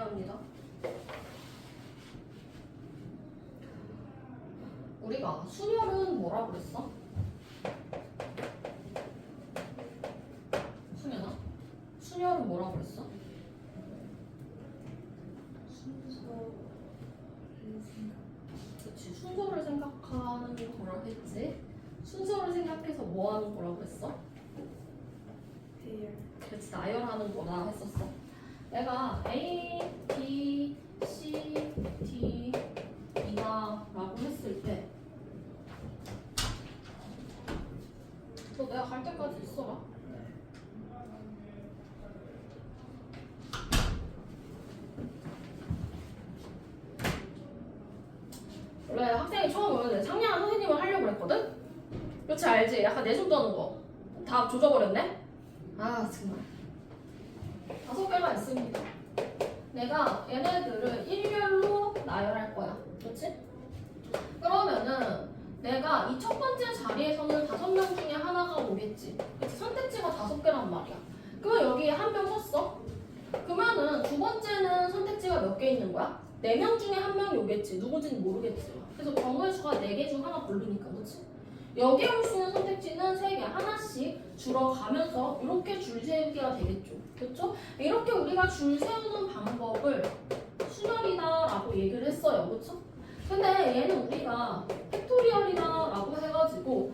합니다. 우리가 순열은 뭐라 그랬어? 순열아? 순열은 뭐라 그랬어? 그치, 순서를 생각하는 거라 했지. 순서를 생각해서 뭐 하는 거라고 그랬어? 그치, 나열하는 거라 했었어. 내가 A, B, C, D, E다 라고 했을 때 너 내가 갈 때까지 있어라. 원래 학생이 처음 오면 상냥한 선생님을 하려고 그랬거든? 그렇지, 알지? 약간 내숭 떠는 거 다 조져버렸네? 아 정말 5개가 있습니다. 내가 얘네들을 일렬로 나열할 거야. 그렇지? 그러면은 내가 이 첫 번째 자리에서는 5명 중에 하나가 오겠지. 그치? 선택지가 5개란 말이야. 그러면 여기에 한 명 썼어. 그러면은 두 번째는 선택지가 몇 개 있는 거야? 4명 중에 한 명이 오겠지. 누군지는 모르겠지. 그래서 경우의 수가 4개 중 하나 고르니까. 그렇지? 여기에 올 수 있는 선택지는 3개 하나씩 줄어가면서 이렇게 줄 세우기가 되겠죠. 그렇죠? 이렇게 우리가 줄 세우는 방법을 순열이다라고 얘기를 했어요. 그렇죠? 근데 얘는 우리가 팩토리얼이다라고 해가지고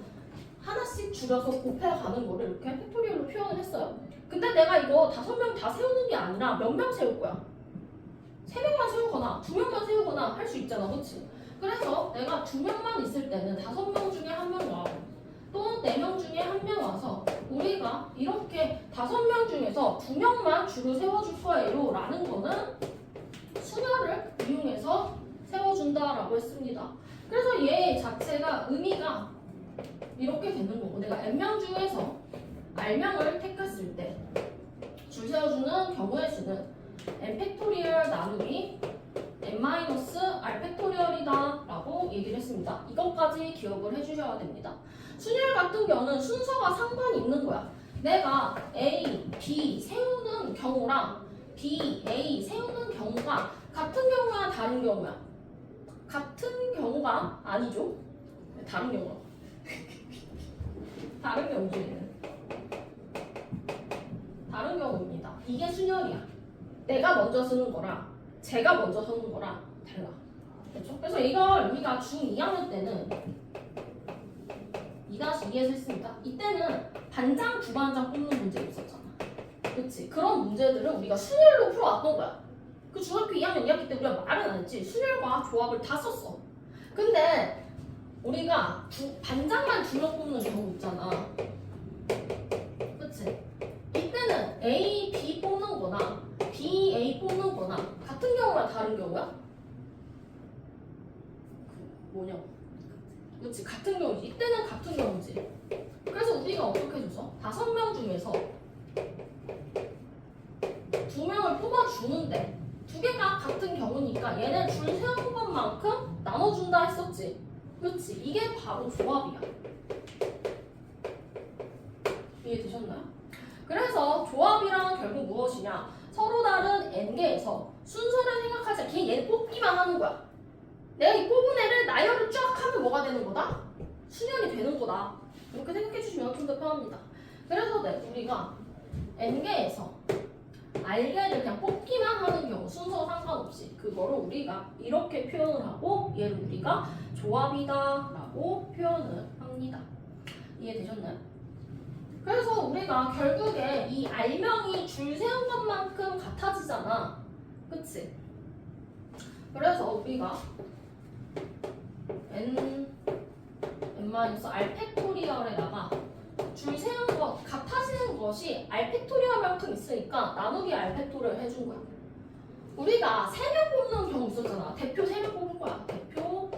하나씩 줄여서 곱해가는 거를 이렇게 팩토리얼로 표현을 했어요. 근데 내가 이거 5명 다 세우는 게 아니라 몇 명 세울 거야? 3명만 세우거나 2명만 세우거나 할 수 있잖아. 그렇지? 그래서 내가 2명만 있을 때는 5명 중에 1명 와고 또는 4명 중에 1명 와서 우리가 이렇게 5명 중에서 2명만 줄을 세워줄 거예요 라는 거는 순열을 이용해서 세워준다라고 했습니다. 그래서 얘 자체가 의미가 이렇게 되는 거고 내가 n명 중에서 r명을 택했을 때 줄 세워주는 경우의 수는 n 팩토리얼 나누기 n-r 팩토리얼이다 라고 얘기를 했습니다. 이것까지 기억을 해주셔야 됩니다. 순열 같은 경우는 순서가 상관이 있는 거야. 내가 A, B 세우는 경우랑 B, A 세우는 경우가 같은 경우야 다른 경우야? 같은 경우가 아니죠. 다른 경우라. 다른 경우입니다. 다른 경우입니다. 이게 순열이야. 내가 먼저 쓰는 거랑 제가 먼저 쓰는 거랑 달라. 그렇죠? 그래서 이걸 우리가 중2학년 때는 2-2에서 했습니다. 이때는 반장, 부반장 뽑는 문제가 있었잖아. 그치? 그런 문제들을 우리가 순열로 풀어왔던 거야. 그 중학교 2학년 2학기 때 우리가 말은 안 했지. 순열과 조합을 다 썼어. 근데 우리가 반장만 2명 뽑는 경우 있잖아. 그치? 이때는 A, B 뽑는 거나 B, A 뽑는 거나 같은 경우랑 다른 경우야? 뭐냐고. 그치? 같은 경우지. 이때는 같은 경우지. 그래서 우리가 어떻게 해줘서 5명 중에서 2명을 뽑아주는데 2개가 같은 경우니까 얘네 줄 세운 것만큼 나눠준다 했었지. 그렇지? 이게 바로 조합이야. 이해되셨나요? 그래서 조합이란 결국 무엇이냐? 서로 다른 n개에서 순서를 생각하지 않게 얘 뽑기만 하는 거야. 내가 이 뽑은 애를 나열을 쫙 하면 뭐가 되는 거다? 순열이 되는 거다. 이렇게 생각해 주시면 좀 더 편합니다. 그래서 우리가 n개에서 r개를 그냥 뽑기만 하는 경우 순서 상관없이 그거를 우리가 이렇게 표현을 하고 얘를 우리가 조합이다 라고 표현을 합니다. 이해되셨나요? 그래서 우리가 결국에 이 r명이 줄 세운 것만큼 같아지잖아. 그치? 그래서 우리가 n-r 팩토리얼에다가 줄 세운 것, 같아지는 것이 r 팩토리얼만큼 있으니까 나누기 r 팩토리얼 해준 거야. 우리가 3명 뽑는 경우 있었잖아. 대표 3명 뽑은 거야. 대표.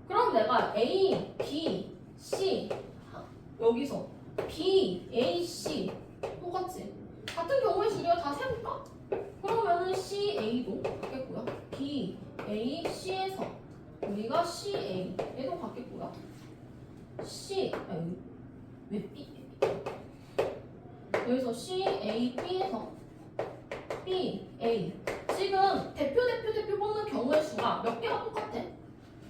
그럼 내가 A, B, C 여기서 B, A, C 똑같지? 같은 경우의 수 우리가 다 세볼까? 그러면은 C, A도 같겠고요. B, A, C에서 우리가 C, A 얘도 같겠고요. C, 왜 B? 여기서 C, A, B에서 B, A. 지금 대표 뽑는 경우의 수가 몇 개가 똑같아?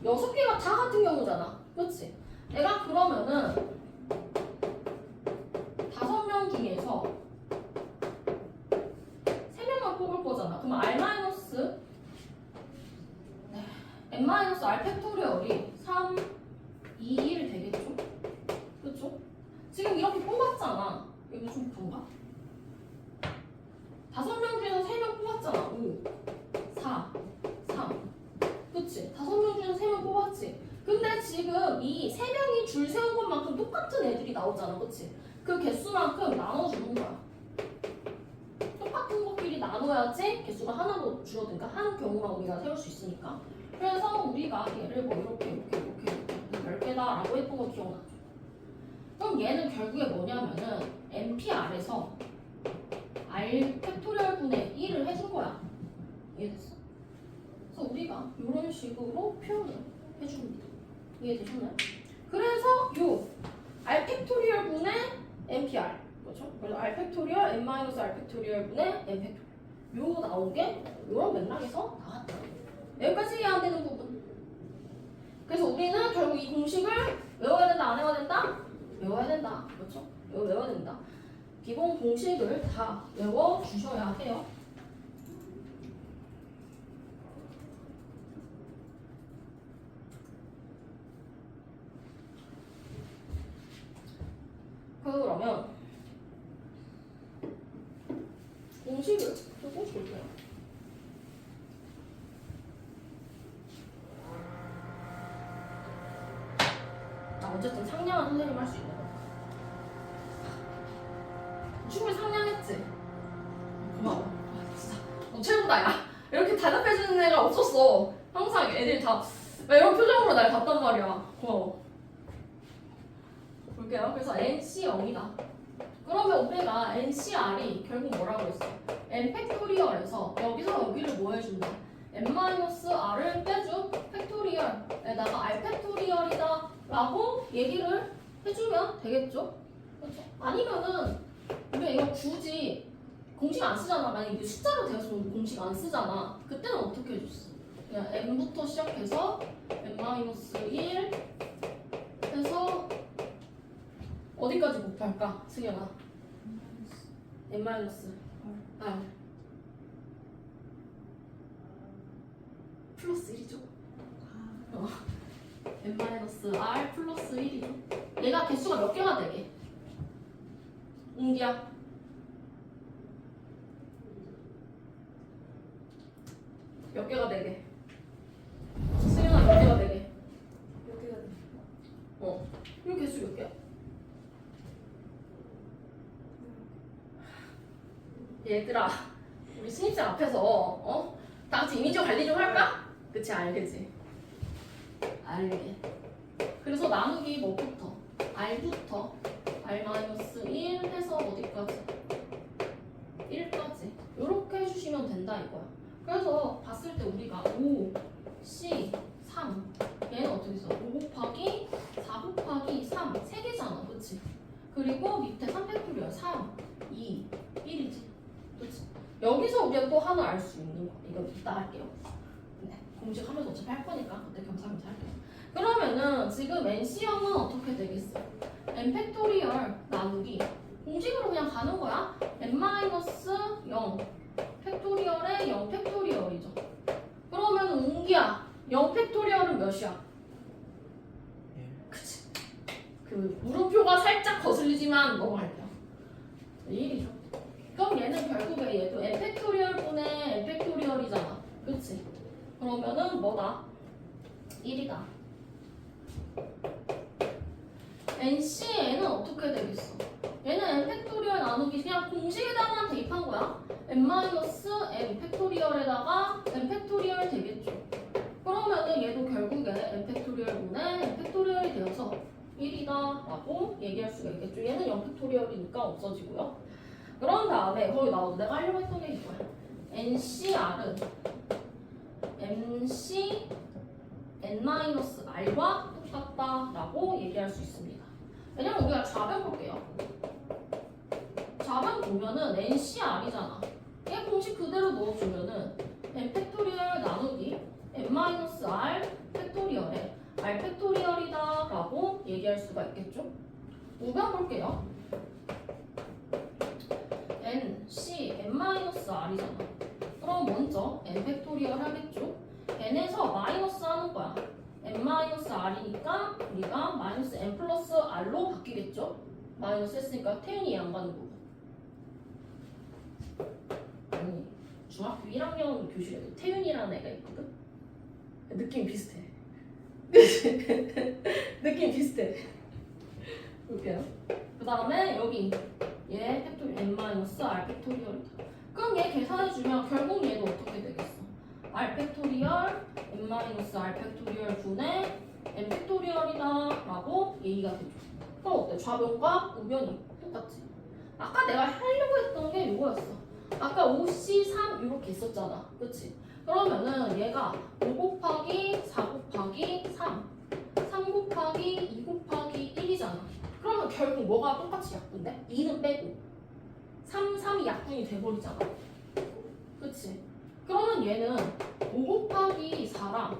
6개가 다 같은 경우잖아. 그렇지? 내가 그러면은 5명 중에서 3명만 뽑을 거잖아. 그럼 n-r 팩토리얼이 3, 2, 1 되겠죠? 그렇죠? 지금 이렇게 뽑았잖아. 이거 좀 그런가? 5명 중에서 3명 뽑았잖아. 5, 4, 3. 그치? 5명 중에서 3명 뽑았지? 근데 지금 이 3명이 줄 세운 것만큼 똑같은 애들이 나오잖아. 그치? 그 개수만큼 나눠주는 거야. 똑같은 것끼리 나눠야지 개수가 하나로 줄어드니까 한 경우만 우리가 세울 수 있으니까. 그래서 우리가 얘를 뭐 이렇게 10개다 라고 했던 거 기억나죠? 그럼 얘는 결국에 뭐냐면은 NPR에서 R 팩토리얼 분의 1을 해준 거야. 이해됐어? 그래서 우리가 이런 식으로 표현을 해줍니다. 이해되셨나요? 그래서 요 R 팩토리얼 분의 NPR 그렇죠? 그래서 R 팩토리얼 n-r 팩토리얼 분의 n 팩토리얼 요 나온 게 요런 맥락에서 나왔다. 여기까지 이해 안 되는 부분. 그래서 우리는 결국 이 공식을 외워야 된다, 안 외워야 된다? 외워야 된다. 그렇죠? 이거 외워야 된다. 기본 공식을 다 외워주셔야 해요. 그러면 공식을 조금 볼게요. 어쨌든 상냥한 선생님 할 수 있는 거야. 충분히 상냥했지? 고마워. 진짜 최고다 야. 이렇게 대답해주는 애가 없었어. 항상 애들이 다 이런 표정으로 날 봤단 말이야. 고마워. 볼게요. 그래서 NC 0이다. 그러면 우리가 NCR이 결국 뭐라고 했어? N 팩토리얼에서 여기서 여기를 뭐 해준다? N-R을 빼준 팩토리얼에다가 R 팩토리얼이다 라고 얘기를 해주면 되겠죠? 그렇죠? 아니면은 우리가 이거 굳이 공식 안 쓰잖아. 만약에 이게 숫자로 되었으면 공식 안 쓰잖아. 그때는 어떻게 해줬어? 그냥 N부터 시작해서 N-1 해서 어디까지 곱할까? 승현아 N-R 플러스 1이죠? N-R 플러스 1이죠? 얘가 개수가 몇 개가 되게? 웅기야 몇 개가 되게? 승현아 몇 개가 되게? 몇 개가 돼? 이 개수 몇 개야? 얘들아 우리 신입생 앞에서 다 같이 이미지어 관리 좀 할까? 그치 알겠지? 알게. 그래서 나누기 뭐부터? R부터 R-1 해서 어디까지? 1까지 이렇게 해주시면 된다 이거야. 그래서 봤을 때 우리가 5, C, 3 얘는 어떻게 써? 5 곱하기 4 곱하기 3 3개잖아 그치? 그리고 밑에 3팩토리얼 3, 2, 1이지 그치? 여기서 우리가 또 하나 알 수 있는 거 이거 이따 할게요. 네, 공식 하면서 어차피 할 거니까 그때 겸사겸사 할게요. 그러면은 지금 NC형은 어떻게 되겠어? N 팩토리얼 나누기 공식으로 그냥 가는 거야. N-0 팩토리얼의 0 팩토리얼이죠. 그러면 웅기야 0 팩토리얼은 몇이야? 그치? 그 물음표가 살짝 거슬리지만 넘어갈게요. 1이죠. 그럼 얘는 결국에 얘도 N 팩토리얼 분의 N 팩토리얼이잖아. 그치? 그러면은 뭐다? 1이다. NC에는 어떻게 되겠어? 얘는 N 팩토리얼 나누기 그냥 공식에다가만 대입한 거야. N-N 팩토리얼에다가 N 팩토리얼 되겠죠. 그러면은 얘도 결국에 N 팩토리얼 분의 N 팩토리얼이 되어서 1이다 라고 얘기할 수가 있겠죠. 얘는 0 팩토리얼이니까 없어지고요. 그런 다음에 거기 나와도 내가 하려고 했던 게 이거야. NCR은 MC N-R과 똑같다라고 얘기할 수 있습니다. 왜냐면 우리가 좌변 볼게요. 좌변 보면은 NCR이잖아. 얘 공식 공식 그대로 넣어주면은 n 팩토리얼 나누기 n-r 팩토리얼에 r 팩토리얼이다 라고 얘기할 수가 있겠죠? 우변 볼게요. n, c, n-r이잖아. 그럼 먼저 n 팩토리얼 하겠죠? n에서 마이너스 하는 거야. n-r이니까 우리가 마이너스 n 플러스 r로 바뀌겠죠? 마이너스 했으니까 태연이 안 가는 거고. 아니, 중학교 1학년 교실에도 태윤이라는 애가 있거든? 느낌 비슷해. 느낌 비슷해. 볼게요. 그 다음에 여기 얘 팩토리얼 n-r 팩토리얼이다. 그럼 얘 계산해주면 결국 얘도 어떻게 되겠어? r 팩토리얼 n-r 팩토리얼 분의 n 팩토리얼이다 라고 얘기가 되죠. 그럼 어때? 좌변과 우변이 똑같지? 아까 내가 하려고 했던 게 이거였어. 아까 5C3 이렇게 있었잖아. 그치? 그러면은 얘가 5 곱하기 4 곱하기 3 3 곱하기 2 곱하기 1이잖아. 그러면 결국 뭐가 똑같이 약분돼? 2는 빼고 3이 약분이 돼버리잖아. 그치? 그러면 얘는 5 곱하기 4랑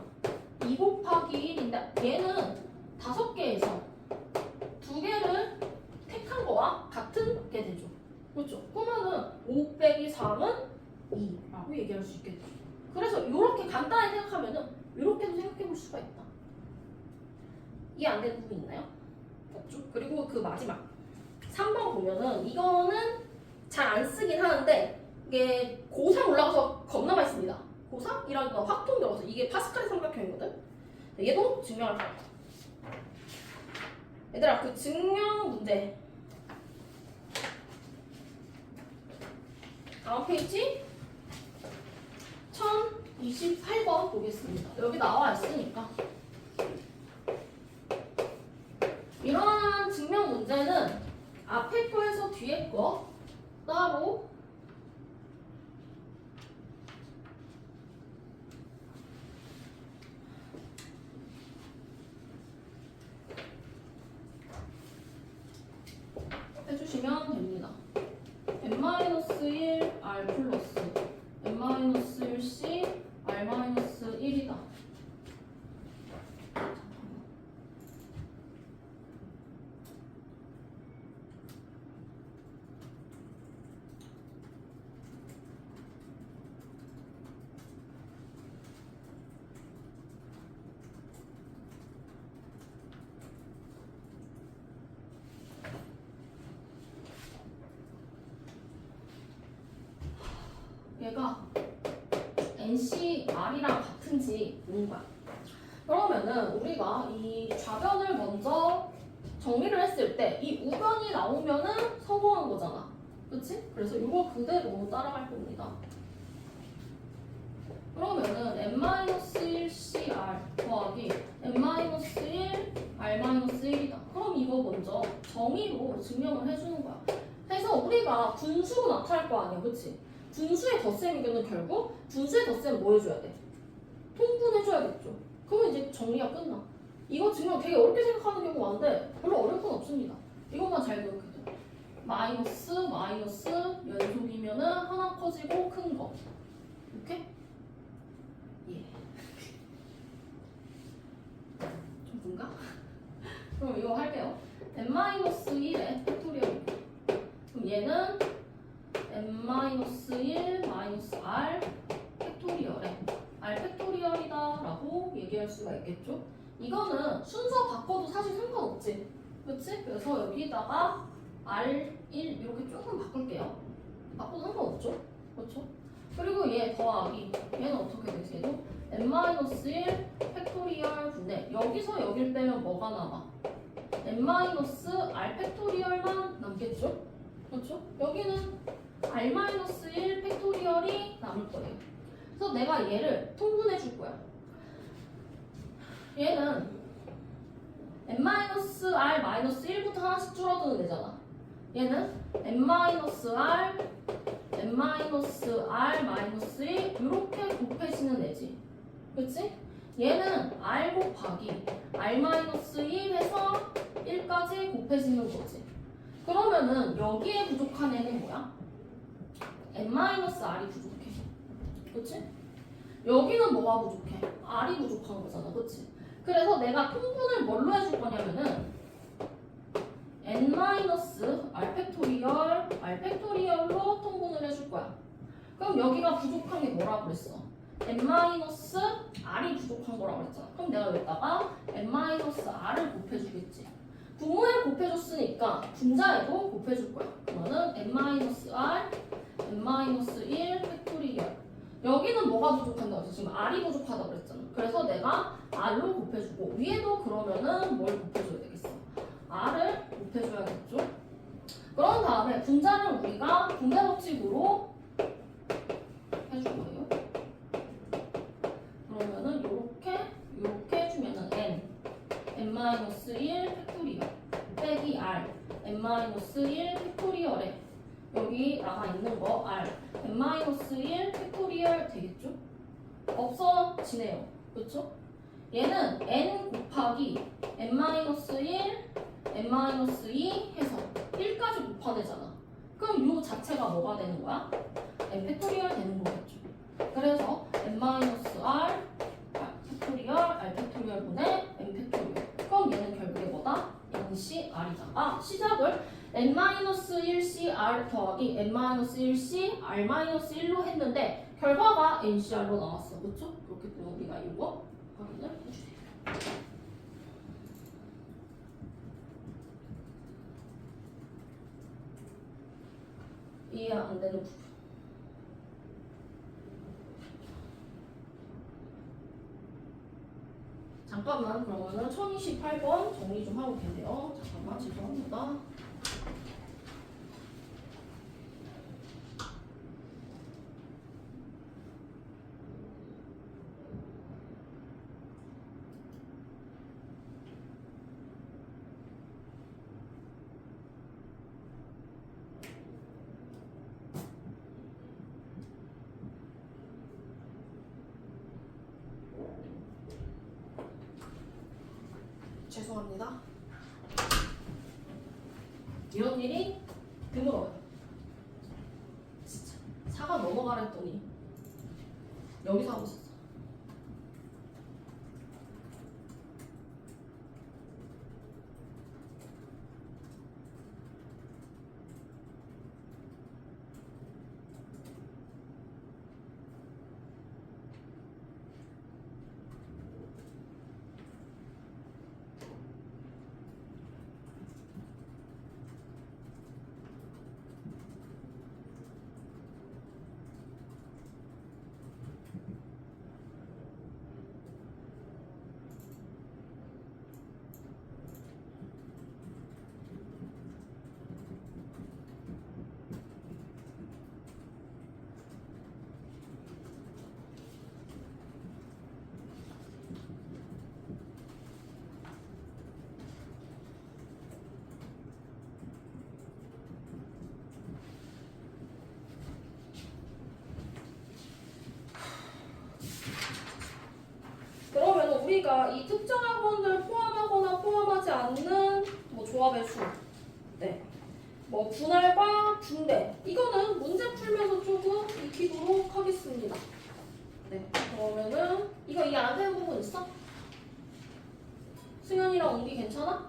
2 곱하기 1인데 얘는 5개에서 2개를 택한 거와 같은 게 되죠. 그렇죠? 그러면은 5 빼기 3은 2라고 얘기할 수 있겠죠. 그래서 이렇게 간단히 생각하면은 이렇게도 생각해 볼 수가 있다. 이해 안 되는 부분 있나요? 없죠? 그리고 그 마지막 3번 보면은 이거는 잘 안 쓰긴 하는데 이게 고3 올라가서 겁나 많이 씁니다. 고3이라는 확통 들어서 이게 파스칼의 삼각형이거든. 얘도 증명할 거야. 얘들아 그 증명 문제 다음 페이지 1028번 보겠습니다. 여기 나와 있으니까 이러한 증명 문제는 앞에 거에서 뒤에 거 따로 해주시면 됩니다. n-1 r 플러스 n-1c r-1이다. 얘가 NCR이랑 같은지 보는 거야. 그러면은 우리가 이 좌변을 먼저 정리를 했을 때 이 우변이 나오면은 성공한 거잖아. 그치? 그래서 이거 그대로 따라갈 겁니다. 그러면은 n-1cr 더하기 n-1 r-1이다. 그럼 이거 먼저 정의로 증명을 해주는 거야. 그래서 우리가 분수로 나타날 거 아니야. 그치? 분수의 덧셈이면 결국 분수의 덧셈 뭐 해줘야 돼? 통분해줘야겠죠. 그러면 이제 정리가 끝나. 이거 증명 되게 어렵게 생각하는 경우가 많은데 별로 어려울 건 없습니다. 이것만 잘 기억해줘. 마이너스 연속이면은 하나 커지고 큰 거. 이렇게? 예. 좀 뭔가? 그럼 이거 할게요. n-1의 팩토리얼. 그럼 얘는 n-1 r 팩토리얼에 r 팩토리얼이다 라고 얘기할 수가 있겠죠. 이거는 순서 바꿔도 사실 상관없지. 그치? 그래서 여기다가 r1 이렇게 조금 바꿀게요. 바꿔도 상관없죠. 그렇죠? 그리고 얘 더하기 얘는 어떻게 되지? 얘도 n-1 팩토리얼 분의 여기서 여길 빼면 뭐가 남아? n-r 팩토리얼만 남겠죠? 그렇죠? 여기는 r-1 팩토리얼이 남을 거예요. 그래서 내가 얘를 통분해 줄 거야. 얘는 n-r-1부터 하나씩 줄어드는 애잖아. 얘는 n-r, n-r-1 이렇게 곱해지는 애지. 그치? 얘는 r 곱하기 r-1 해서 1까지 곱해지는 거지. 그러면은 여기에 부족한 애는 뭐야? n-r이 부족해. 그치? 여기는 뭐가 부족해? r이 부족한 거잖아. 그치? 그래서 내가 통분을 뭘로 해줄 거냐면은 n-r 팩토리얼로 통분을 해줄 거야. 그럼 여기가 부족한 게 뭐라고 그랬어? n-r이 부족한 거라고 그랬잖아. 그럼 내가 여기다가 n-r을 곱해주겠지. 분모에 곱해줬으니까 분자에도 곱해줄 거야. 그러면은 n-r, n-1 팩토리얼. 여기는 뭐가 부족한다고 했어? 지금 r이 부족하다고 그랬잖아. 그래서 내가 r로 곱해주고 위에도 그러면은 뭘 곱해줘야 되겠어? r을 곱해줘야겠죠? 그런 다음에 분자를 우리가 분배 법칙으로 해줄 거예요. 그러면은 요렇게 해주면은 n-1 팩토리얼 빼기 r n-1 팩토리얼에 여기 나가 있는 거 r n-1 팩토리얼 되겠죠? 없어지네요. 그렇죠? 얘는 n 곱하기 n-1, n-2 해서 1까지 곱하내잖아. 그럼 요 자체가 뭐가 되는 거야? n 팩토리얼 되는 거겠죠. 그래서 n-r 팩토리얼 r 팩토리얼분의 n 팩토리얼. 그럼 얘는 결국에 뭐다? ncr이다. 아, 시작을 n-1cr 더하기 n-1c r-1로 했는데 결과가 ncr로 나왔어. 그렇죠? 그렇기 때문에 우리가 이거 확인을 해주세요. 이해 안 되는 부분. 잠깐만, 그러면은 1028번 정리 좀 하고 계세요. 잠깐만, 죄송합니다. 죄송합니다. 이런 일이 드물어요. 진짜 사과 넘어가라 했더니 여기서 하고 있었어. 그러면 우리가 이 특정 학원을 포함하거나 포함하지 않는 뭐 조합의 수, 네, 뭐 분할과 분배, 이거는 문제 풀면서 조금 익히도록 하겠습니다. 네, 그러면은 이거 이해 안 되는 부분 있어? 승현이랑 옹기 괜찮아?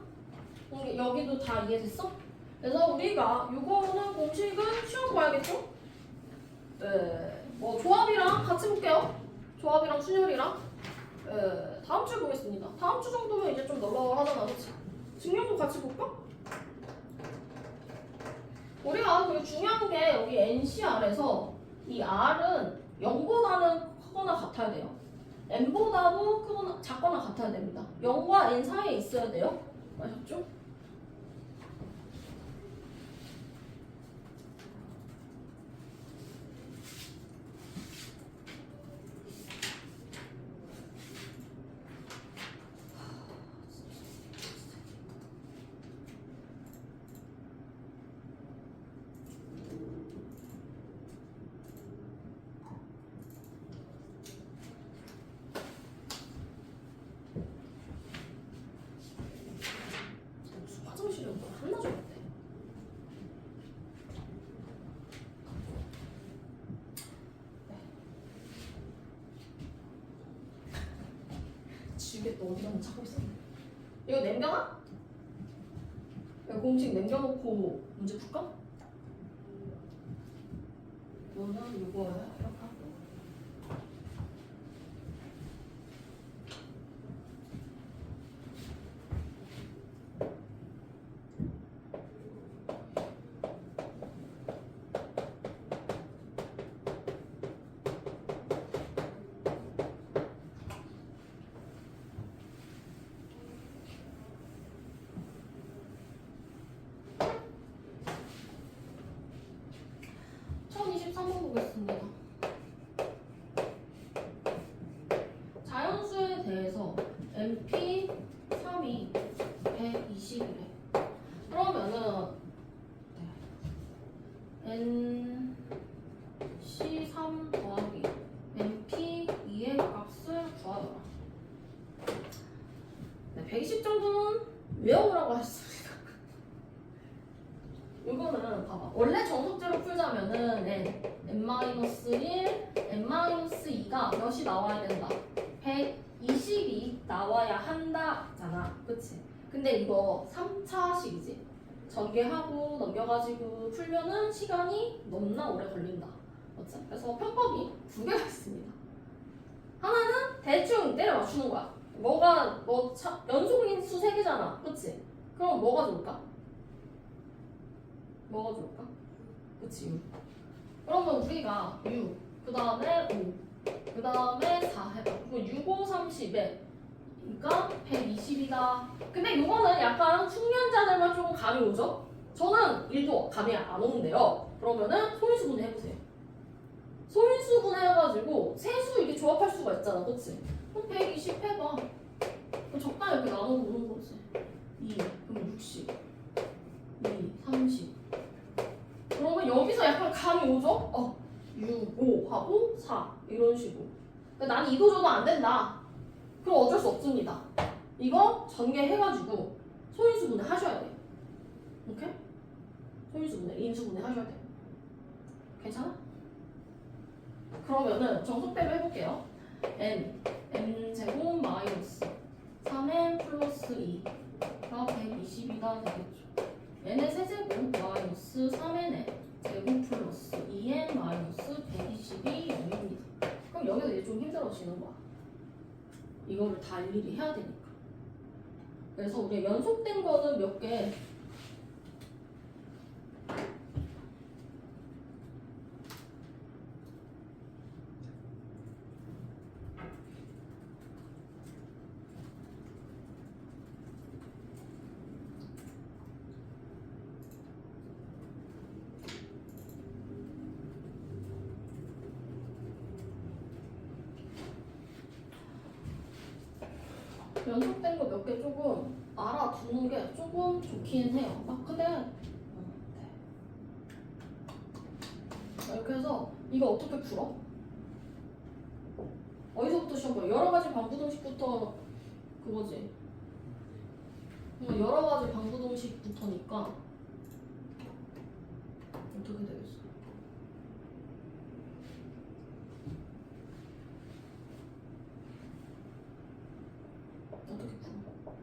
옹기 여기도 다 이해됐어? 그래서 우리가 이거는 공식은 시험 봐야겠죠? 네, 뭐 조합이랑 같이 볼게요. 조합이랑 순열이랑. 다음 주에 보겠습니다. 다음 주 정도면 이제 좀 널널하잖아, 그치? 증명도 같이 볼까? 우리가 되게 중요한 게 여기 NCR에서 이 R은 0보다는 크거나 같아야 돼요. N보다도 크거나 작거나 같아야 됩니다. 0과 N 사이에 있어야 돼요. 아셨죠? 미치겠다. 어디 가서 찾고 있었네. 이거 남겨놔? 야, 공식 남겨놓고 문제 풀까? 너는 이거 이렇게 하고. 보겠습니다. 자연수에 대해서 MP 3이 120이래. 그러면은 NC3 더하기 MP2의 값을 구하더라. 네, 120 정도는 외우라고 했습니다. 이거는 봐봐. 원래 정석제로 풀자면은 n-1, n-2가 몇이 나와야 된다? 120이 나와야 한다잖아. 그치? 근데 이거 3차식이지. 전개하고 넘겨가지고 풀면은 시간이 너무나 오래 걸린다. 맞지? 그래서 편법이 두 개가 있습니다. 하나는 대충 때려 맞추는 거야. 연속인 수 3개잖아. 그치? 그럼 뭐가 좋을까? 뭐가 좋을까? 그치, 6. 그러면 우리가 6, 그 다음에 5, 그 다음에 4 해봐. 그리고 6, 5, 30에 그러니까 120이다. 근데 이거는 약간 숙련자들만 조금 감이 오죠? 저는 1도 감이 안 오는데요. 그러면은 소인수분해 해보세요. 소인수분해 해가지고 세수 이렇게 조합할 수가 있잖아. 그치? 그럼 120 해봐. 그럼 적당히 이렇게 나눠보는 거지. 2, 그럼 60, 2, 30. 그러면 여기서 약간 감이 오죠? 6, 5 하고 4 이런 식으로. 근데 나는 이도 줘도 안 된다. 그럼 어쩔 수 없습니다. 이거 전개해가지고 소인수분해 하셔야 돼요. 오케이? 소인수분해, 인수분해 하셔야 돼요. 괜찮아? 그러면은 정석대로 해볼게요. n제곱 마이너스 3n 플러스 2가 120이다 되겠죠. n의 세제곱 마이너스 3n의 제곱 플러스 2n 마이너스 120이 0입니다. 그럼 여기서 이제 좀 힘들어지는 거야. 이거를 다 일일이 해야 되니까. 그래서 우리가 연속된 거는 몇 개, 연속된 거 몇 개 조금 알아두는 게 조금 좋긴 해요. 근데 이렇게 해서 이거 어떻게 풀어? 어디서부터 시험 봐? 여러 가지 방부동식부터 그거지. 여러 가지 방부동식부터니까 어떻게 되겠어? 어떻게 풀어?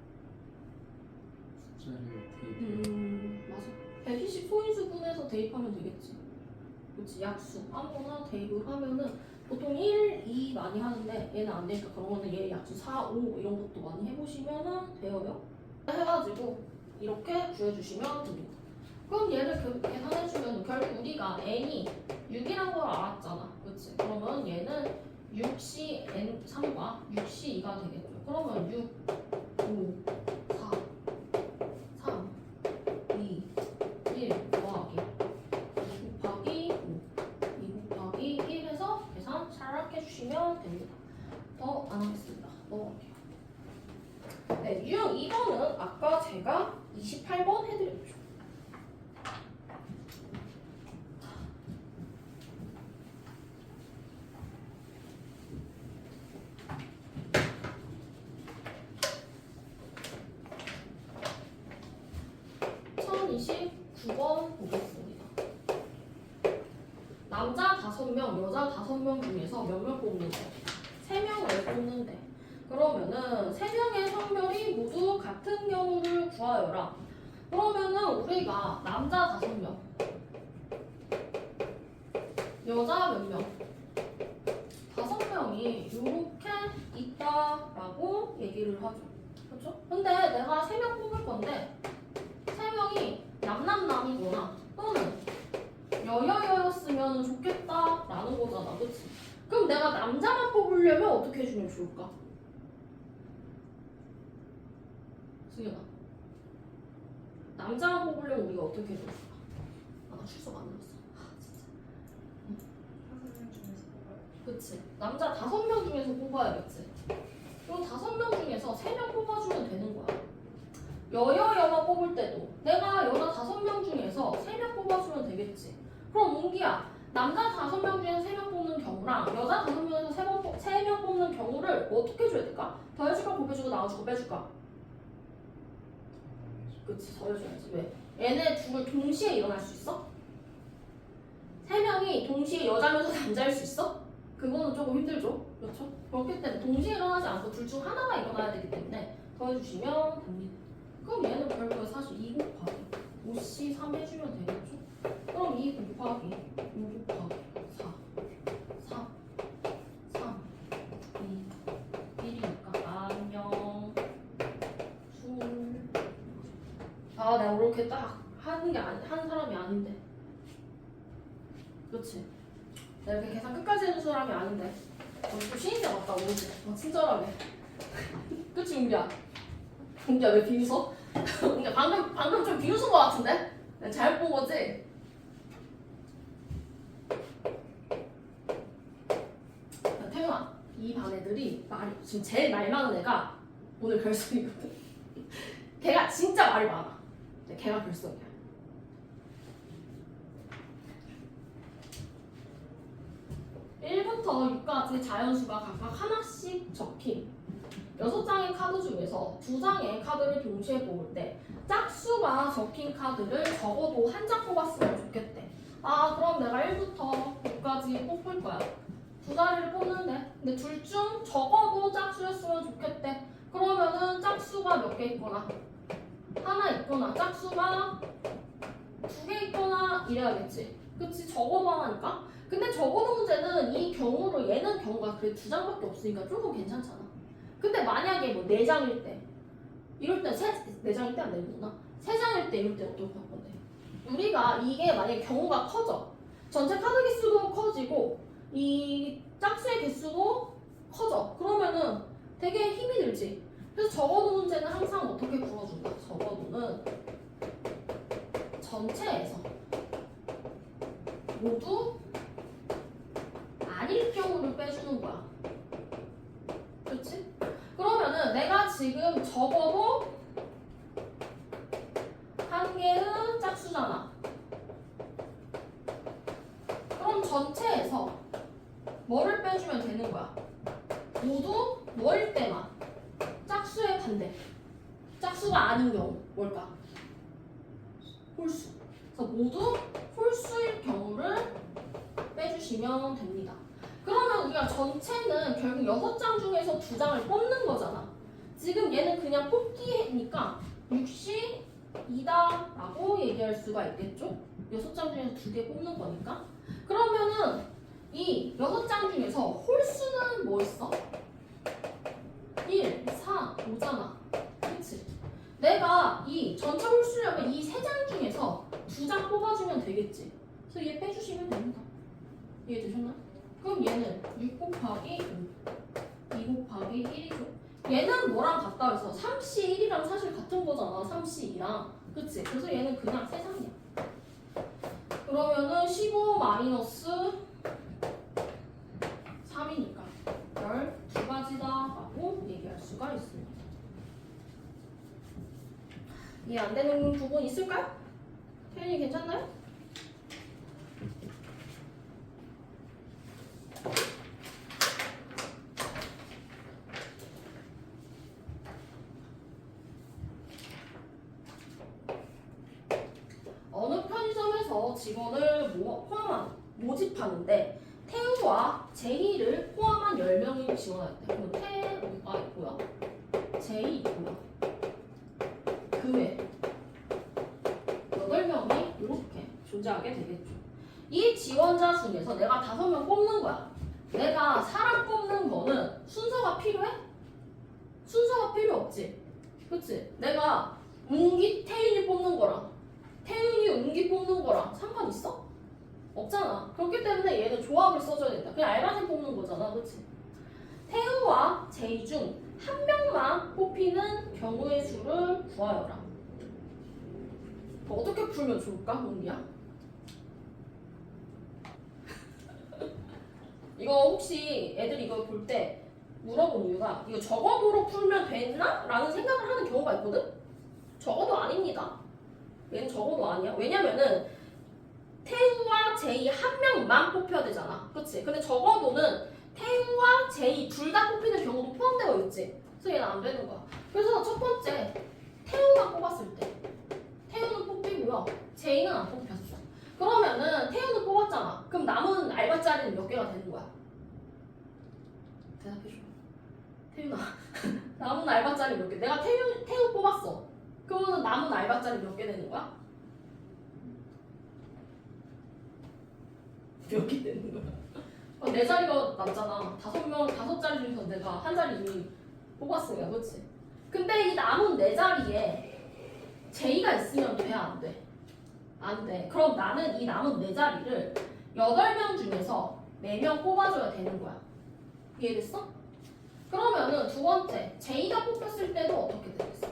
숫자를 대입. 맞아. 120 소인수분해서 대입하면 되겠지. 그렇지. 약수 아무거나 대입을 하면은 보통 1, 2 많이 하는데 얘는 안 되니까 그러면은 얘 약수 4, 5 이런 것도 많이 해보시면은 돼요. 해가지고 이렇게 구해주시면 됩니다. 그럼 얘를 계산해주면 결국 우리가 n이 6이란 걸 알았잖아. 그렇지? 그러면 얘는 6C n3과 6C 2가 되겠죠. 그러면 6, 5, 4, 3, 2, 1 더하기 2 곱하기 5, 2 곱하기 1 해서 계산 잘 해주시면 됩니다. 더 안 하겠습니다. 넘어갈게요. 네, 유형 2번은 아까 제가 28번 해드렸죠. 보겠습니다. 남자 5명, 여자 5명 중에서 몇 명 뽑는데? 3명을 뽑는데. 그러면은 세 명의 성별이 모두 같은 경우를 구하여라. 그러면은 우리가 남자 5명, 여자 몇 명? 5명이 이렇게 있다라고 얘기를 하죠. 그렇죠? 근데 내가 3명 뽑을 건데 3명이 남남남이거나 또는 여여여였으면 좋겠다라는 거잖아. 그치? 그럼 내가 남자만 뽑으려면 어떻게 해주면 좋을까? 승현아, 남자만 뽑으려면 우리가 어떻게 해줘야 될까? 아, 나 출석 안 눌렀어. 아, 진짜. 그치? 남자 5명 중에서 뽑아야겠지. 그럼 5명 중에서 3명 뽑아주면 되는 거야. 여여여만 뽑을 때도 내가 여자 5명 중에서 3명 뽑아주면 되겠지. 그럼 웅기야, 남자 5명 중에서 3명 뽑는 경우랑 여자 5명에서 3명 뽑는 경우를 어떻게 해줘야 될까? 더해줄까, 곱해주고, 나눠주고, 빼줄까? 그치, 더해줘야지. 왜? 얘네 둘 동시에 일어날 수 있어? 3명이 동시에 여자면서 남자일 수 있어? 그거는 조금 힘들죠. 그렇죠? 그렇기 때문에 동시에 일어나지 않고 둘 중 하나가 일어나야 되기 때문에 더해주시면 됩니다. 그럼 얘는 결국에 사실 2 곱하기 5C 3 해주면 되겠죠? 그럼 2 곱하기 5 곱하기 4 3 3 2 1이니까 안녕 술. 아, 내가 이렇게 딱 하는 사람이 아닌데. 그렇지? 내가 이렇게 계산 끝까지 해준 사람이 아닌데. 또 신인자 맞다 오지. 친절하게. 그치, 웅기야? 웅기야, 왜 비웃어? 웅기야, 방금 좀 비웃은 것 같은데? 내가 잘못 본 거지? 야, 태윤아, 이 반 애들이 지금 제일 말 많은 애가 오늘 결승이거든. 걔가 진짜 말이 많아. 근데 걔가 결승이야. 1부터 6까지 자연수가 각각 하나씩 적힌 6장의 카드 중에서 2장의 카드를 동시에 뽑을 때 짝수가 적힌 카드를 적어도 한 장 뽑았으면 좋겠대. 아, 그럼 내가 1부터 6까지 뽑을 거야. 2자리를 뽑는데 근데 둘 중 적어도 짝수였으면 좋겠대. 그러면은 짝수가 몇 개 있거나 하나 있거나 짝수가 2개 있거나 이래야겠지. 그치? 적어도 하나니까. 근데 적어도 문제는 이 경우로 얘는 경우가 그래 2장밖에 없으니까 조금 괜찮잖아. 근데 만약에 뭐 4장일 때 이럴 때 4장일 때 안 되는구나. 3장일 때 이럴 때 어떻게 할 건데? 우리가 이게 만약에 경우가 커져. 전체 카드 개수도 커지고 이 짝수의 개수도 커져. 그러면은 되게 힘이 들지. 그래서 적어도 문제는 항상 어떻게 풀어준다. 적어도는 전체에서 모두 아닐 경우를 빼주는 거야. 그렇지? 그러면은 내가 지금 적어도 한 개는 짝수잖아. 그럼 전체에서 뭐를 빼주면 되는 거야? 모두 뭐일 때만 짝수의 반대. 짝수가 아닌 경우 뭘까? 홀수. 그래서 모두 홀수일 경우를 빼주시면 됩니다. 그러면 우리가 전체는 결국 6장 중에서 2장을 뽑는 거잖아. 지금 얘는 그냥 뽑기니까 6시 2다 라고 얘기할 수가 있겠죠? 6장 중에서 2개 뽑는 거니까. 그러면은 이 6장 중에서 홀수는 뭐 있어? 1, 4, 5잖아. 그치? 내가 이 전체 홀수려면 이 3장 중에서 2장 뽑아주면 되겠지. 그래서 얘 빼주시면 됩니다. 이해되셨나? 그럼 얘는 6 곱하기 5, 2 곱하기 1이죠. 얘는 뭐랑 같다 해서 3C 1이랑 사실 같은 거잖아. 3C 2랑. 그치? 그래서 얘는 그냥 3장이야. 그러면은 15 마이너스 3이니까 12가지다 라고 얘기할 수가 있습니다. 이해 안 되는 부분 있을까요? 태연이 괜찮나요? 어느 편의점에서 직원을 모집하는데 태우와 제이를 포함한 10명이 지원할 때 그럼 아 뭐야? J 뭐야? 그 외 8명이 이렇게 존재하게 되겠죠. 이 지원자 중에서 내가 5명 뽑는 거야. 내가 사람 뽑는 거는 순서가 필요해? 순서가 필요 없지. 그치? 내가 태윤이 뽑는 거랑 태윤이 뽑는 거랑 상관 있어? 없잖아. 그렇기 때문에 얘는 조합을 써줘야 된다. 그냥 알바생 뽑는 거잖아. 그치? 태우와 제이 중 한 명만 뽑히는 경우의 수를 구하여라. 어떻게 풀면 좋을까, 문기야? 이거 혹시 애들이 이거 볼 때 물어본 이유가 이거 적어도로 풀면 되나? 라는 생각을 하는 경우가 있거든? 적어도 아닙니다. 얘는 적어도 아니야. 왜냐면은 태우와 제이 한 명만 뽑혀야 되잖아. 그치? 근데 적어도는 태우와 제이 둘 다 뽑히는 경우도 포함되어 있지. 그래서 얘는 안 되는 거야. 그래서 첫 번째 태우만 뽑았을 때 태우는 뽑히고요. 제이는 안 뽑혔어. 그러면은 태우는 뽑았잖아. 그럼 남은 알바짜리는 몇 개가 되는 거야? 대답해줘. 태우나 남은 알바짜리 몇 개? 내가 태우 뽑았어. 그러면 남은 알바짜리 몇 개 되는 거야? 몇 개 되는 거야? 내 자리가 남잖아. 5자리 중에서 내가 한 자리 이미 뽑았으니까, 그치? 근데 이 남은 4자리에 제이가 있으면 돼, 안 돼? 안 돼. 그럼 나는 이 남은 4자리를 8명 중에서 4명 뽑아줘야 되는 거야. 이해됐어? 그러면은 두 번째, 제이가 뽑혔을 때도 어떻게 되겠어?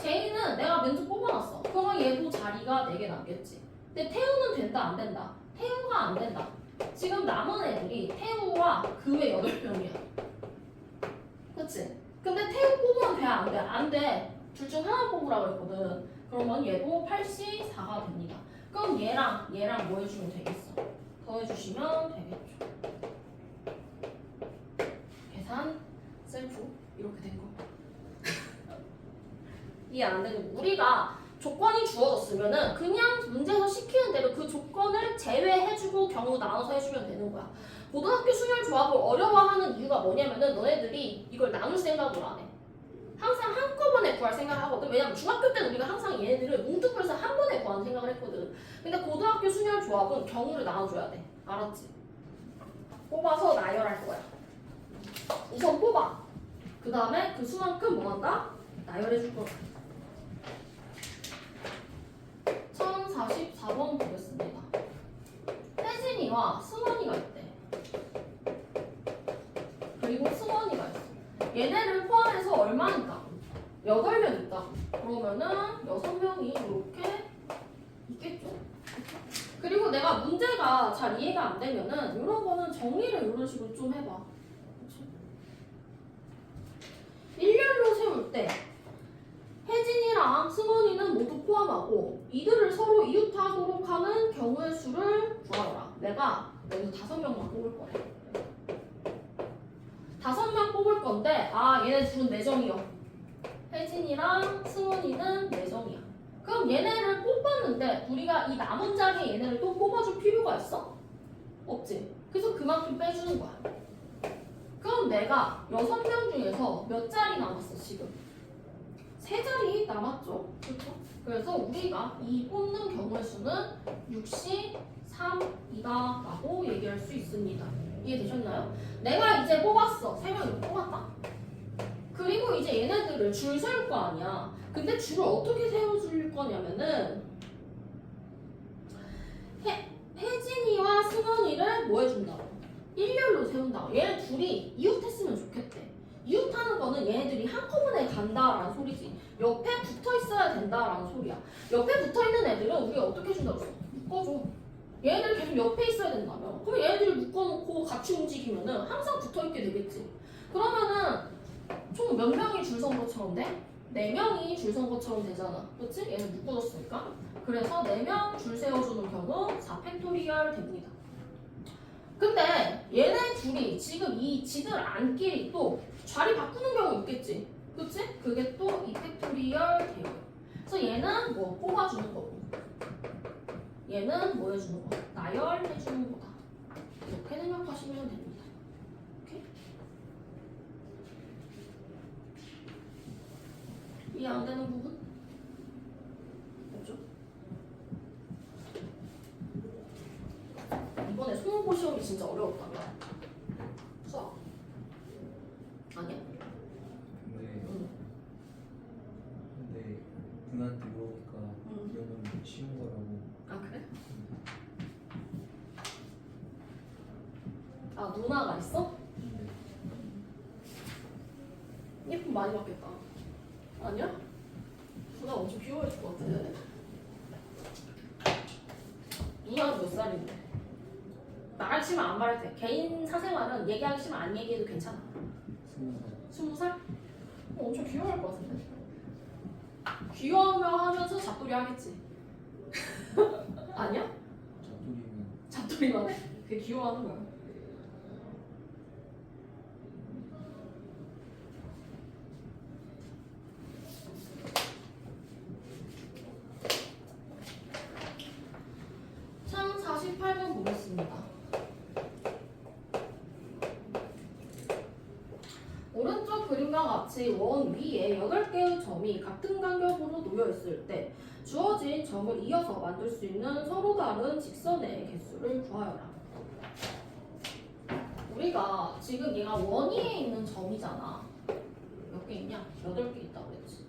제이는 내가 먼저 뽑아놨어. 그러면 얘도 자리가 4개 남겠지. 근데 태우는 된다, 안 된다? 태우가 안 된다. 지금 남은 애들이 태우와 그 외 8명이야. 그치? 근데 태우 뽑으면 돼, 안 돼? 안 돼. 둘 중 하나 뽑으라고 했거든. 그러면 얘도 8C4가 됩니다. 그럼 얘랑 뭐 해주면 되겠어? 더해주시면 되겠죠. 계산 셀프 이렇게 된 거. 이해 안 되는 거. 우리가 조건이 주어졌으면은 그냥 문제에서 시키는 대로 그 조건을 제외해주고 경우 나눠서 해주면 되는 거야. 고등학교 순열 조합을 어려워하는 이유가 뭐냐면은 너네들이 이걸 나눌 생각을 안 해. 항상 한꺼번에 구할 생각을 하거든. 왜냐면 중학교 때는 우리가 항상 얘네들을 뭉뚱그려서 한 번에 구하는 생각을 했거든. 근데 고등학교 순열 조합은 경우를 나눠줘야 돼. 알았지? 뽑아서 나열할 거야. 우선 뽑아. 그 다음에 그 수만큼 뭐 한다? 나열해줄 거야. 1044번 보겠습니다. 혜진이와 승원이가 있대. 그리고 승원이가 있어. 얘네를 포함해서 얼마 있다? 8명 있다. 그러면은 6명이 이렇게 있겠죠? 그리고 내가 문제가 잘 이해가 안 되면은 이런 거는 정리를 이런 식으로 좀 해봐. 그쵸? 일렬로 세울 때 혜진이랑 승원이는 모두 포함하고 이들을 서로 이웃하도록 하는 경우의 수를 구하라. 내가 여기서 5명만 뽑을 거래. 5명 뽑을 건데 얘네 둘은 4점이요. 혜진이랑 승원이는 4점이야. 그럼 얘네를 뽑았는데 우리가 이 남은 자리에 얘네를 또 뽑아줄 필요가 있어? 없지. 그래서 그만큼 빼주는 거야. 그럼 내가 6명 중에서 몇 자리 남았어 지금? 3자리 남았죠. 그렇죠? 그래서 우리가 이 뽑는 경우의 수는 63이다 라고 얘기할 수 있습니다. 이해되셨나요? 내가 이제 뽑았어. 3명이 뽑았다. 그리고 이제 얘네들을 줄 세울 거 아니야. 근데 줄을 어떻게 세워줄 거냐면은 혜진이와 승원이를 뭐 해준다고? 일렬로 세운다고. 얘네 둘이 이웃했으면 좋겠대. 이웃하는 거는 얘네들이 한꺼번에 간다라는 소리지. 옆에 붙어 있어야 된다라는 소리야. 옆에 붙어 있는 애들은 우리가 어떻게 해준다고 했어? 묶어줘. 얘네들 계속 옆에 있어야 된다며. 그럼 얘네들을 묶어놓고 같이 움직이면은 항상 붙어 있게 되겠지. 그러면은 총 몇 명이 줄 선 것처럼 돼? 4명이 줄 선 것처럼 되잖아. 그치? 얘는 묶어줬으니까. 그래서 4명 줄 세워주는 경우 4팩토리얼 됩니다. 근데 얘네 둘이 지금 이 지들 안끼리 또 자리 바꾸는 경우 있겠지. 그치? 그게 또 2팩토리얼 돼요. 그래서 얘는 뭐 뽑아주는 거고 얘는 뭐 해주는 거? 나열해주는 거다. 이렇게 생각하시면 됩니다. 오케이? 이해 안 되는 부분? 없죠? 이번에 소문고 시험이 진짜 어려웠다. 수학. 아니야? 응. 근데 누나한테 물어보니까 이거는 쉬운 거라고. 아 그래? 아 누나가 있어? 근데 예쁨 많이 받겠다. 아니야? 누나 엄청 귀여워질 것 같은데. 누나는 몇 살인데? 말하기 싫으면 안 말해도 돼. 개인 사생활은 얘기하기 싫으면 안 얘기해도 괜찮아. 20살. 20살? 엄청 귀여워할 것 같은데. 귀여우며 하면서 잡돌이 하겠지. 아니야? 잡돌이면 잡돌이만 해? 그게 귀여워하는 거야. 창 48번 보겠습니다. 오른쪽 그림과 같이 원 위에 8개의 점이 같은 간격으로 놓여 있을 때 주어진 점을 이어서 만들 수 있는 서로 다른 직선의 개수를 구하여라. 우리가 지금 얘가 원 위에 있는 점이잖아. 몇 개 있냐? 8개 있다고 그랬지.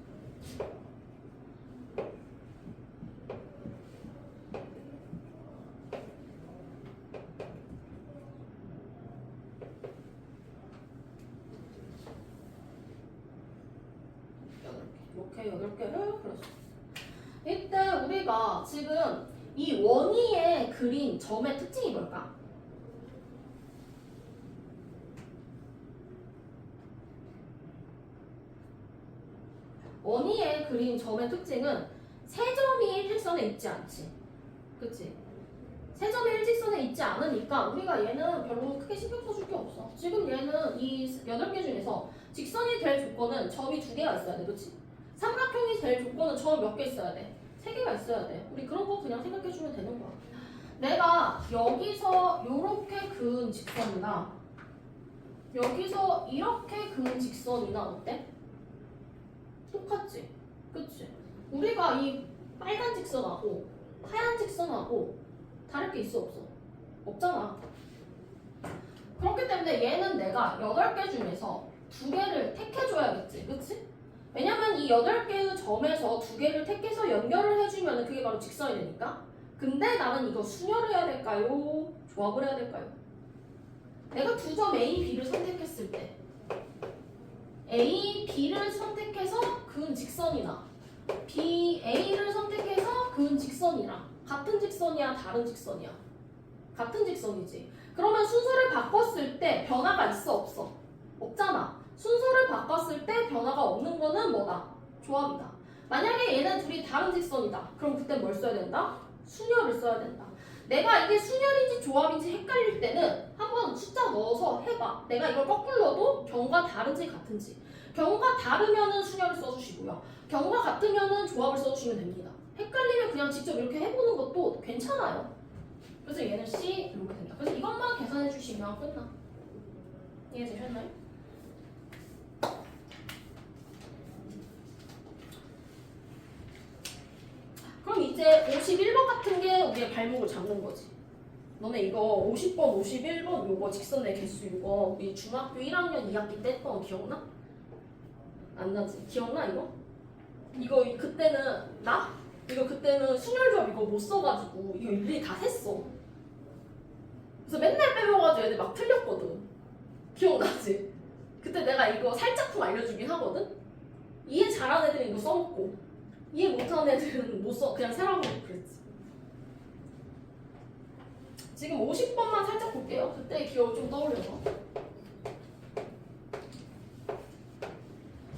이렇게 8개를 그렸어. 이때 우리가 지금 이 원위에 그린 점의 특징이 뭘까? 원위에 그린 점의 특징은 세 점이 일직선에 있지 않지. 그치? 세 점이 일직선에 있지 않으니까 우리가 얘는 별로 크게 신경 써줄 게 없어. 지금 얘는 이 8개 중에서 직선이 될 조건은 점이 2개가 있어야 돼. 그치? 삼각형이 될 조건은 점 몇 개 있어야 돼? 3개가 있어야 돼. 우리 그런 거 그냥 생각해주면 되는 거야. 내가 여기서 이렇게 그은 직선이나 여기서 이렇게 그은 직선이나 어때? 똑같지? 그치? 우리가 이 빨간 직선하고 하얀 직선하고 다를 게 있어 없어? 없잖아. 그렇기 때문에 얘는 내가 8개 중에서 2개를 택해줘야겠지. 그치? 왜냐면 이 8개의 점에서 2개를 택해서 연결을 해주면 그게 바로 직선이 되니까. 근데 나는 이거 순혈을 해야 될까요? 조합을 해야 될까요? 내가 2점 A, B를 선택했을 때 A, B를 선택해서 그은 직선이나 B, A를 선택해서 그은 직선이랑 같은 직선이야? 다른 직선이야? 같은 직선이지. 그러면 순서를 바꿨을 때 변화가 있어? 없어? 없잖아. 순서를 바꿨을 때 변화가 없는 거는 뭐다? 조합이다. 만약에 얘는 둘이 다른 직선이다. 그럼 그때 뭘 써야 된다? 순혈을 써야 된다. 내가 이게 순혈인지 조합인지 헷갈릴 때는 한번 숫자 넣어서 해봐. 내가 이걸 거꾸로도 경과 다른지 같은지. 경과 다르면은 순혈을 써주시고요. 경과 같으면은 조합을 써주시면 됩니다. 헷갈리면 그냥 직접 이렇게 해보는 것도 괜찮아요. 그래서 얘는 C 이렇게 된다. 그래서 이것만 계산해 주시면 끝나. 이해되셨나요? 그럼 이제 51번 같은 게 우리의 발목을 잡는 거지. 너네 이거 50번, 51번 요거 직선의 개수 요거 우리 중학교 1학년 2학기 때 했던 거 기억나? 안 나지? 기억나 이거? 이거 그때는 나? 이거 그때는 순혈조합 이거 못 써가지고 이거 일일이 다 했어. 그래서 맨날 빼먹어가지고 애들 막 틀렸거든. 기억나지? 그때 내가 이거 살짝쿵 알려주긴 하거든? 이해 잘하는 애들은 이거 써먹고 이해 못하는 애들은 못 써. 그냥 세라고 그랬지. 지금 50번만 살짝 볼게요. 그때의 기억을 좀 떠올려서.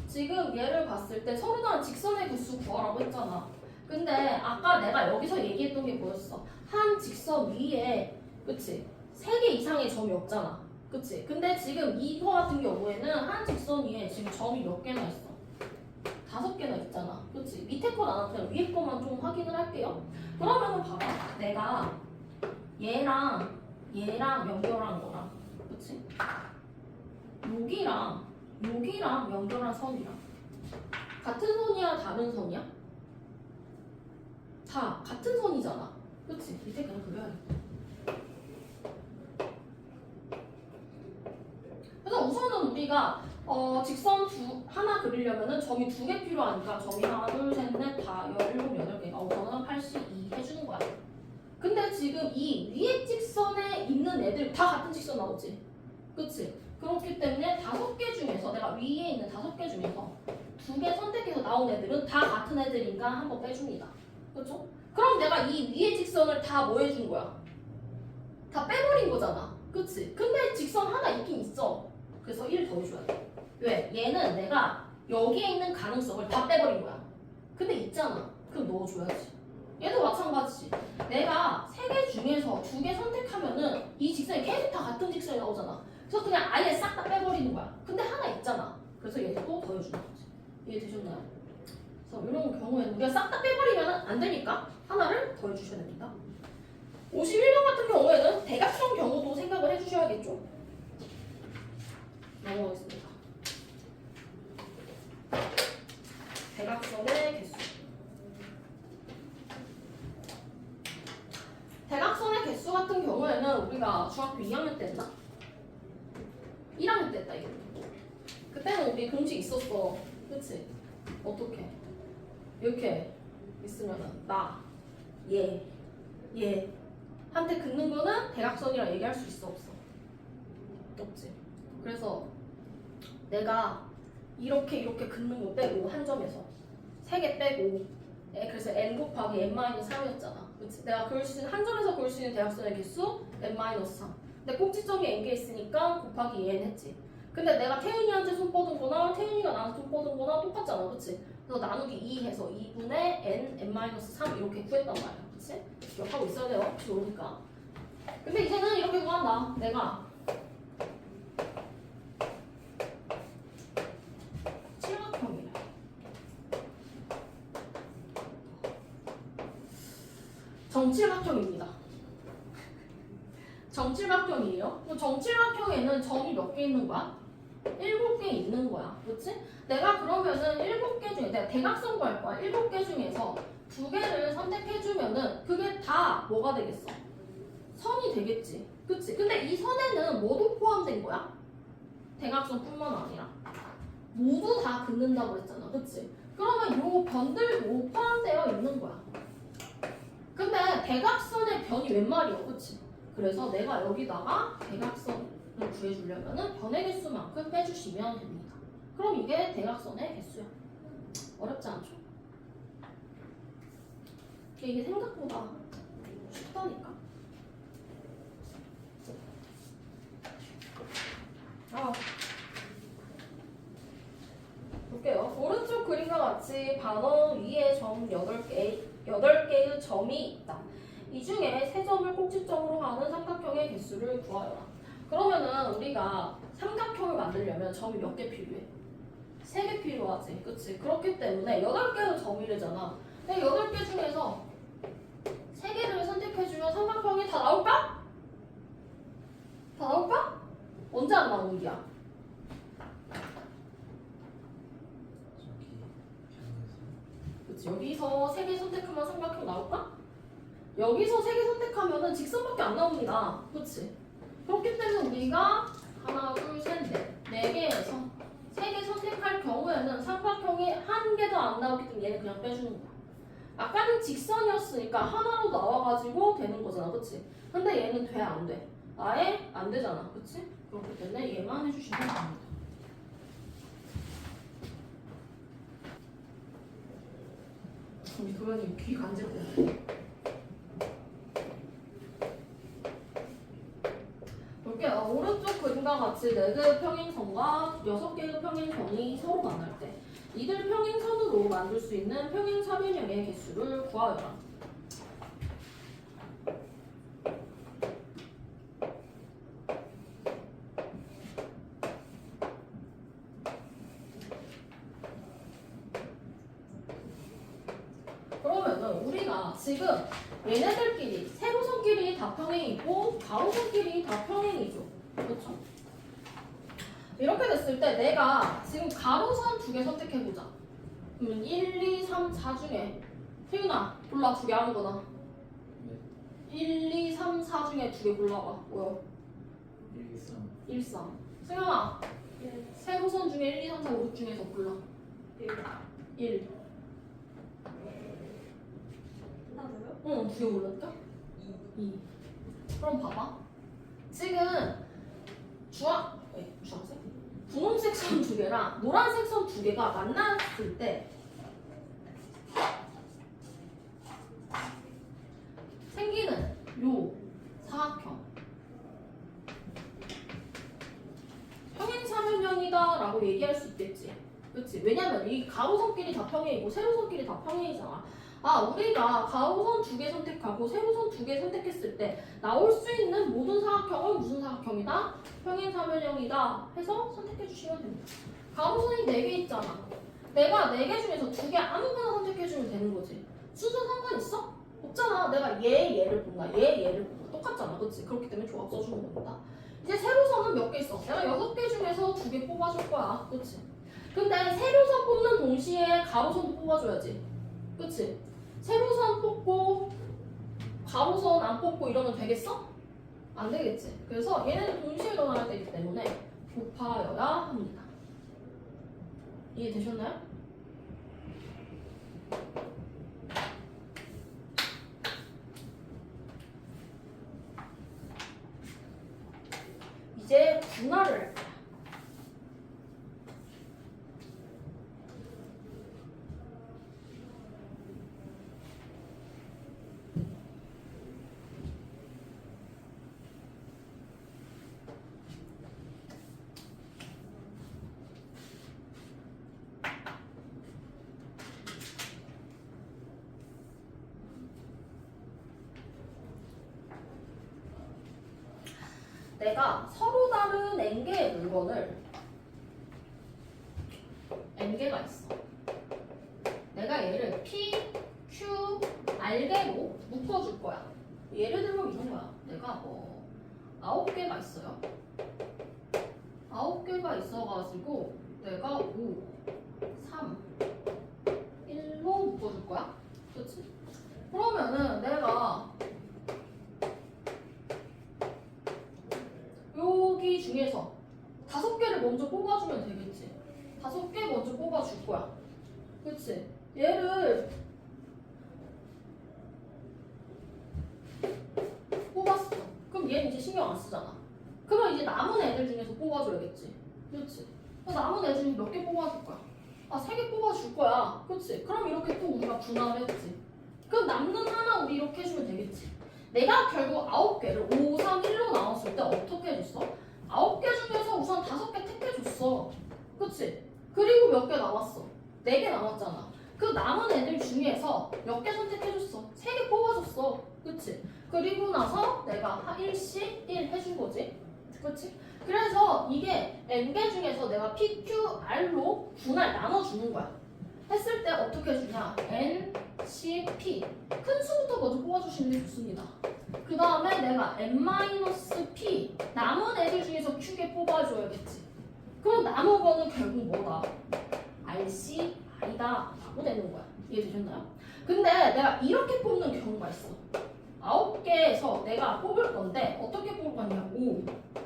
지금 얘를 봤을 때 서로 다른 직선의 개수 구하라고 했잖아. 근데 아까 내가 여기서 얘기했던 게 뭐였어? 한 직선 위에 그치? 3개 이상의 점이 없잖아. 그치? 근데 지금 이거 같은 경우에는 한 직선 위에 지금 점이 몇 개나 있어? 5개나 있잖아. 그치? 밑에 건 안 하고 그냥 위에 거만 좀 확인을 할게요. 그러면은 봐봐. 내가 얘랑 연결한 거랑 그치? 여기랑 연결한 선이랑 같은 선이야 다른 선이야? 다 같은 선이잖아. 그치? 밑에 그냥 그려야겠다. 그래서 우선은 우리가 직선 하나 그리려면은 점이 2개 필요하니까 점이 하나, 둘, 셋, 넷, 다 17, 8개가 우선은 82 해주는 거야. 근데 지금 이 위에 직선에 있는 애들 다 같은 직선 나오지? 그치? 그렇기 때문에 5개 중에서 내가 위에 있는 5개 중에서 2개 선택해서 나온 애들은 다 같은 애들인가 한번 빼줍니다. 그렇죠? 그럼 내가 이 위에 직선을 다 뭐 해준 거야? 다 빼버린 거잖아. 그치? 근데 직선 하나 있긴 있어. 그래서 1 더해줘야 돼. 왜? 얘는 내가 여기에 있는 가능성을 다 빼버린 거야. 근데 있잖아. 그럼 넣어줘야지. 얘도 마찬가지지. 내가 3개 중에서 2개 선택하면은 이 직선이 계속 다 같은 직선이 나오잖아. 그래서 그냥 아예 싹 다 빼버리는 거야. 근데 하나 있잖아. 그래서 얘도 또 더해주는 거지. 이해되셨나요? 그래서 이런 경우에는 우리가 싹 다 빼버리면 안 되니까 하나를 더해주셔야 됩니다. 51번 같은 경우에는 대각선 경우도 생각을 해주셔야겠죠. 넘어가겠습니다. 대각선의 개수. 대각선의 개수 같은 경우에는 우리가 중학교 2학년 때 했나? 1학년 때 했다 이거. 그때는 우리 공식 있었어. 그치? 어떻게? 이렇게 있으면은 나, 얘, 얘 한테 긋는 거는 대각선이라 얘기할 수 있어 없어? 없지. 그래서 내가 이렇게 긋는 거 빼고 한 점에서 3개 빼고 그래서 n 곱하기 n-3이었잖아. 그치? 내가 그을 수 있는 한 점에서 그을 수 있는 대각선의 개수 n-3. 근데 꼭지점이 n개 있으니까 곱하기 2n 했지. 근데 내가 태윤이한테 손 뻗은 거나 태윤이가 나한테 손 뻗은 거나 똑같잖아. 그치? 그래서 나누기 2 해서 2분의 n-3 이렇게 구했단 말이야. 그치? 기억하고 있어야 돼요. 혹시 모르니까. 근데 이제는 이렇게 구한다. 내가 칠각형이래. 정칠각형입니다. 정칠각형이에요. 정칠각형에는 점이 몇 개 있는 거야? 7개 있는 거야. 그렇지? 내가 그러면은 7개 중에 내가 대각선 구할 거야. 7개 중에서 2개를 선택해주면은 그게 다 뭐가 되겠어? 선이 되겠지. 그치? 근데 이 선에는 뭐도 포함된 거야? 대각선뿐만 아니라 모두 다 긋는다고 했잖아. 그치? 그러면 요 변들도 포함되어 있는 거야. 근데 대각선의 변이 웬 말이야. 그치? 그래서 내가 여기다가 대각선을 구해주려면은 변의 개수만큼 빼주시면 됩니다. 그럼 이게 대각선의 개수야. 어렵지 않죠? 이게 생각보다 쉽다니까. 볼게요. 오른쪽 그림과 같이 반원 위에 점 8개의 점이 있다. 이 중에 3점을 꼭지점으로 하는 삼각형의 개수를 구하여라. 그러면은 우리가 삼각형을 만들려면 점이 몇 개 필요해? 3개 필요하지. 그치? 그렇기 때문에 8개는 점이래잖아. 근데 8개 중에서 3개를 선택해주면 삼각형이 다 나올까? 다 나올까? 언제 안 나오는 거야? 그치? 여기서 3개 선택하면 삼각형 나올까? 여기서 3개 선택하면은 직선밖에 안 나옵니다. 그치? 그렇기 때문에 우리가 하나, 둘, 셋, 넷 4개에서 3개 선택할 경우에는 삼각형이 한 개도 안 나오기 때문에 얘는 그냥 빼주는 거야. 아까는 직선이었으니까 하나로 나와가지고 되는 거잖아. 그치? 근데 얘는 돼, 안 돼? 아예 안 되잖아. 그치? 그렇기 때문에 얘만 해주시면 됩니다. 우리 도현이 귀 간질거려. 볼게요. 오른쪽 그림과 같이 4개의 평행선과 6개의 평행선이 서로 만날 때 이들 평행선으로 만들 수 있는 평행차변형의 개수를 구하여라. 그러면은 우리가 지금 얘네들끼리 세로선끼리 다 평행이고 가로선끼리 다 평행이죠. 그렇죠? 이렇게 됐을 때 내가 지금 가로선 2개 선택해보자. 그러면 1, 2, 3, 4 중에 태윤아 골라 두 개 아무거나. 네. 1, 2, 3, 4 중에 두 개 골라봐. 뭐야? 1, 2, 3. 1, 3. 승영아 세로선 중에 1, 2, 3, 4, 5, 6 중에서 골라. 1. 하나요? 응, 두 개 골랐다? 2. 그럼 봐봐. 지금 주황색? 분홍색 선 두 개랑 노란색 선 두 개가 만났을 때 생기는 요 사각형 평행사면형이다 라고 얘기할 수 있겠지. 그치? 왜냐면 이 가로선끼리 다 평행이고 세로선끼리 다 평행이잖아. 아, 우리가 가로선 두 개 선택하고 세로선 두 개 선택했을 때 나올 수 있는 모든 사각형은 무슨 사각형이다? 평행사면형이다 해서 선택해 주시면 됩니다. 가로선이 4개 있잖아. 내가 4개 중에서 2개 아무거나 선택해 주면 되는 거지. 순서 상관 있어? 없잖아. 내가 얘를 본다. 얘를 본다. 똑같잖아. 그치? 그렇기 때문에 조합 써주는 겁니다. 이제 세로선은 몇 개 있어? 내가 6개 중에서 2개 뽑아줄 거야. 그치? 근데 세로선 뽑는 동시에 가로선도 뽑아줘야지. 그치? 세로선 뽑고 가로선 안 뽑고 이러면 되겠어? 안 되겠지. 그래서 얘네는 동시에 일어나야 되기 때문에 곱하여야 합니다. 이해되셨나요? 이제 분할을 할 거야. 내가 서로 다른 n개의 물건을 n개가 있어. 내가 얘를 p, q, r개로 묶어줄 거야. 예를 들면 이런 거야. 내가 9개가 있어요. 9개가 있어가지고 내가 5, 3, 1로 묶어줄 거야. 그렇지? 그러면은 내가 여기 중에서 5개를 먼저 뽑아주면 되겠지. 5개 먼저 뽑아줄 거야. 그치? 얘를 뽑았어. 그럼 얘는 이제 신경 안 쓰잖아. 그럼 이제 남은 애들 중에서 뽑아줘야겠지. 그치? 그래서 남은 애 중에 몇 개 뽑아줄 거야? 아, 3개 뽑아줄 거야. 그치? 그럼 이렇게 또 우리가 분할을 했지. 그럼 남는 하나 우리 이렇게 해주면 되겠지. 내가 결국 9개를 5, 3, 1로 나눴을 때 어떻게 해줬어? 9개 중에서 우선 5개 택해줬어. 그치? 그리고 몇 개 남았어? 4개 남았잖아. 그 남은 애들 중에서 몇 개 선택해줬어? 3개 뽑아줬어. 그치? 그리고 나서 내가 1씩 1 해준 거지. 그치? 그래서 이게 n개 중에서 내가 p, q, r로 분할 나눠주는 거야. 했을 때 어떻게 해주냐? n, c, p 큰 수부터 먼저 뽑아주시는 게 좋습니다. 그 다음에 내가 n-p 남은 애들 중에서 q개 뽑아줘야겠지. 그럼 남은 거는 결국 뭐다? rc, r이다 라고 되는 거야. 이해되셨나요? 근데 내가 이렇게 뽑는 경우가 있어. 9개에서 내가 뽑을 건데 어떻게 뽑을 거냐? 5,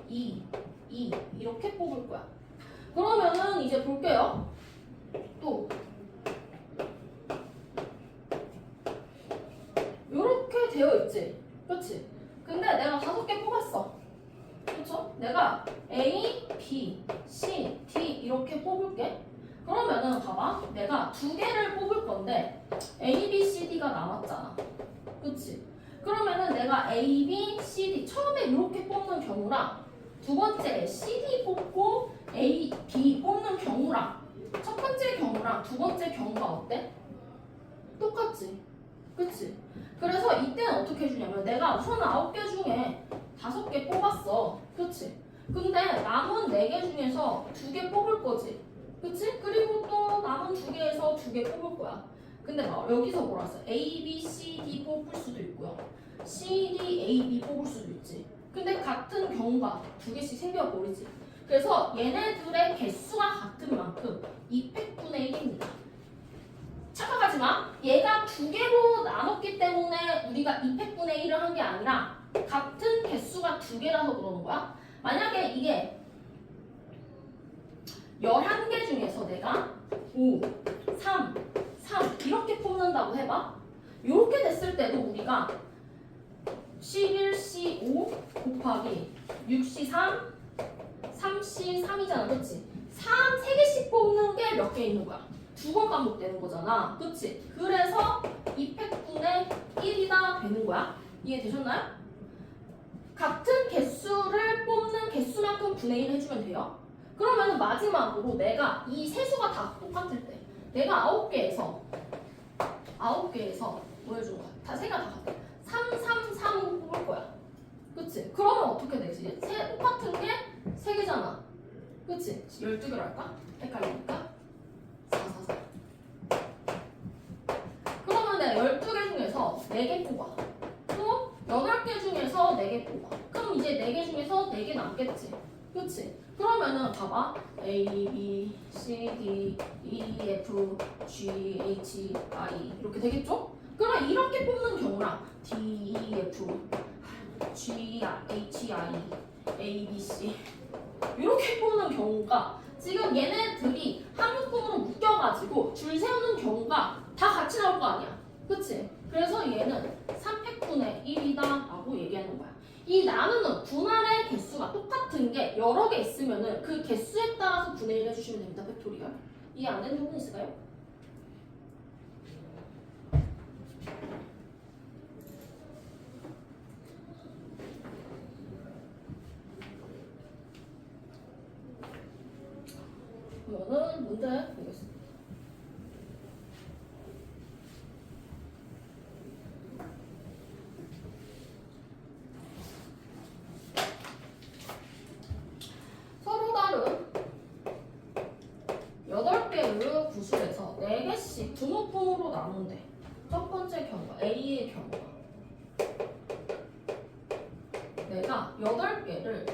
2, 2 이렇게 뽑을 거야. 그러면은 이제 볼게요. 또 요렇게 되어 있지. 그치? 근데 내가 5개 뽑았어. 그쵸? 내가 A, B, C, D 이렇게 뽑을게. 그러면은 봐봐. 내가 2개를 뽑을 건데 A, B, C, D가 남았잖아. 그치? 그러면은 내가 A, B, C, D 처음에 이렇게 뽑는 경우랑 두 번째 C, D 뽑고 A, B 뽑는 경우랑 첫 번째 경우랑 두 번째 경우가 어때? 똑같지? 그치? 그래서 이때는 어떻게 해주냐면 내가 우선 9개 중에 5개 뽑았어. 그치? 근데 남은 4개 중에서 2개 뽑을 거지. 그치? 그리고 또 남은 2개에서 2개 뽑을 거야. 근데 여기서 뭐라 했어? A, B, C, D 뽑을 수도 있고요. C, D, A, B 뽑을 수도 있지. 근데 같은 경우가 2개씩 생겨버리지. 그래서 얘네들의 개수가 같은 만큼 200분의 1입니다. 착각하지 마. 얘가 두 개로 나눴기 때문에 우리가 2팩분의 1을 한 게 아니라 같은 개수가 두 개라서 그러는 거야. 만약에 이게 11개 중에서 내가 5, 3, 3 이렇게 뽑는다고 해봐. 이렇게 됐을 때도 우리가 11C5 곱하기 6C3, 3C3이잖아. 그치? 3개씩 뽑는 게 몇 개 있는 거야? 2번 반복되는 거잖아. 그치? 그래서 2팩분의 1이다 되는 거야. 이해되셨나요? 같은 개수를 뽑는 개수만큼 분의 1 해주면 돼요. 그러면 마지막으로 내가 이 세 수가 다 똑같을 때 내가 9개에서 뭐 해준 거야? 다 세 개가 다 같아. 3, 3, 3으로 뽑을 거야. 그치? 그러면 어떻게 되지? 똑같은 게 3개잖아. 그치? 12개로 할까? 헷갈리니까 4, 4, 4. 그러면 내가 12개 중에서 4개 뽑아. 또 8개 중에서 4개 뽑아. 그럼 이제 4개 중에서 4개 남겠지. 그치? 그러면은 봐봐. A, B, C, D, E, F, G, H, I 이렇게 되겠죠? 그럼 이렇게 뽑는 경우랑 D, E, F, G, H, I, A, B, C 이렇게 뽑는 경우가 지금 얘네들이 한 묶음으로 묶여가지고 줄 세우는 경우가 다 같이 나올 거 아니야. 그치? 그래서 얘는 3팩분의 1이다 라고 얘기하는 거야. 이 나누는 분할의 개수가 똑같은 게 여러 개 있으면은 그 개수에 따라서 분의 1 해주시면 됩니다. 팩토리얼. 이해 안 되는 부분 있을까요? 그러면은 문제 보겠습니다. 서로 다른 8개를 구술해서 4개씩 두 묶음으로 나눈대. 첫 번째 경우 A의 경우 내가 8개를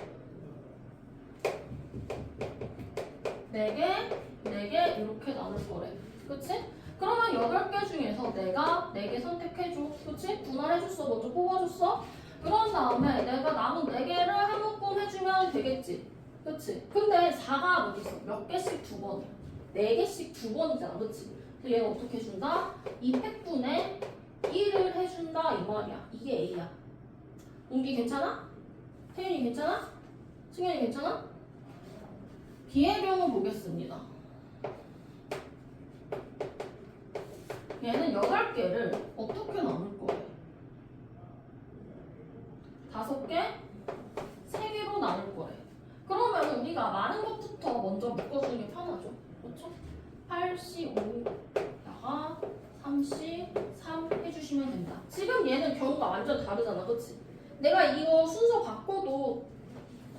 4개, 4개 이렇게 나눌 거래. 그치? 그러면 8개 중에서 내가 4개 선택해줘. 그치? 분할해줬어. 먼저 뽑아줬어. 그런 다음에 내가 남은 4개를 한 묶음 해주면 되겠지. 그치? 근데 4가 어디 있어? 몇 개씩 2번이야. 4개씩 2번이잖아. 그치? 그래서 얘는 어떻게 해준다? 2팩분의 1을 해준다 이 말이야. 이게 A야. 웅기 괜찮아? 태윤이 괜찮아? 승현이 괜찮아? B의 경우 보겠습니다. 얘는 8개를 어떻게 나눌 거예요? 5개, 3개로 나눌 거래. 그러면 우리가 많은 것부터 먼저 묶어주는 게 편하죠. 그렇죠? 8C5다가 3C3 해주시면 된다. 지금 얘는 경우가 완전 다르잖아. 그치? 내가 이거 순서 바꿔도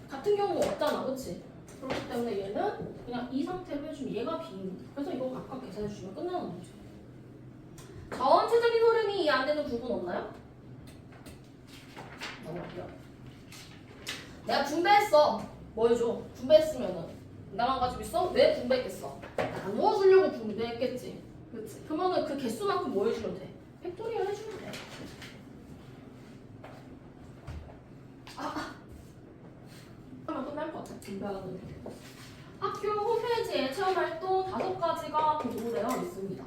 같은 경우가 없잖아. 그치? 그렇기 때문에 얘는 그냥 이 상태로 해주면 얘가 B입니다. 그래서 이거 각각 계산해 주시면 끝나는 거죠. 전체적인 흐름이 이해 안 되는 부분 없나요? 넘어갈게요. 내가 분배했어. 뭐 해줘? 분배했으면은 나만 가지고 있어? 왜 분배했겠어? 나누어 주려고 분배했겠지. 그치? 그러면은 그 개수만큼 뭐 해주면 돼? 팩토리얼 해주면 돼. 하면 끝날 것 같아. 분배하는 학교 홈페이지에 체험활동 5가지가 공고되어 있습니다.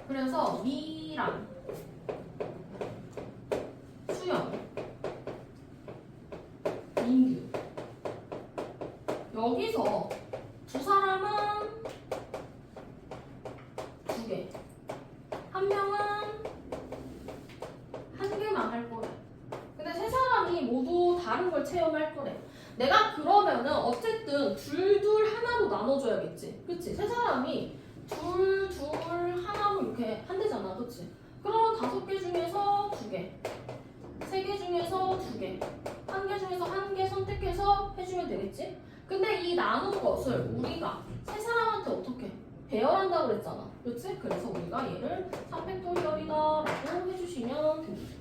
그래서 미랑 수영, 민규 여기서 두 사람은 2개, 한 명은 1개만 할 거래. 근데 세 사람이 모두 다른 걸 체험할 거래. 내가 그러면은 어쨌든 둘 하나로 나눠줘야겠지. 그치? 세 사람이 둘 하나로 이렇게 한대잖아. 그치? 그럼 5개 중에서 2개, 3개 중에서 2개, 1개 중에서 1개 선택해서 해주면 되겠지? 근데 이 나눈 것을 우리가 세 사람한테 어떻게 배열한다고 그랬잖아. 그치? 그래서 우리가 얘를 3팩토리얼이다 라고 해주시면 됩니다.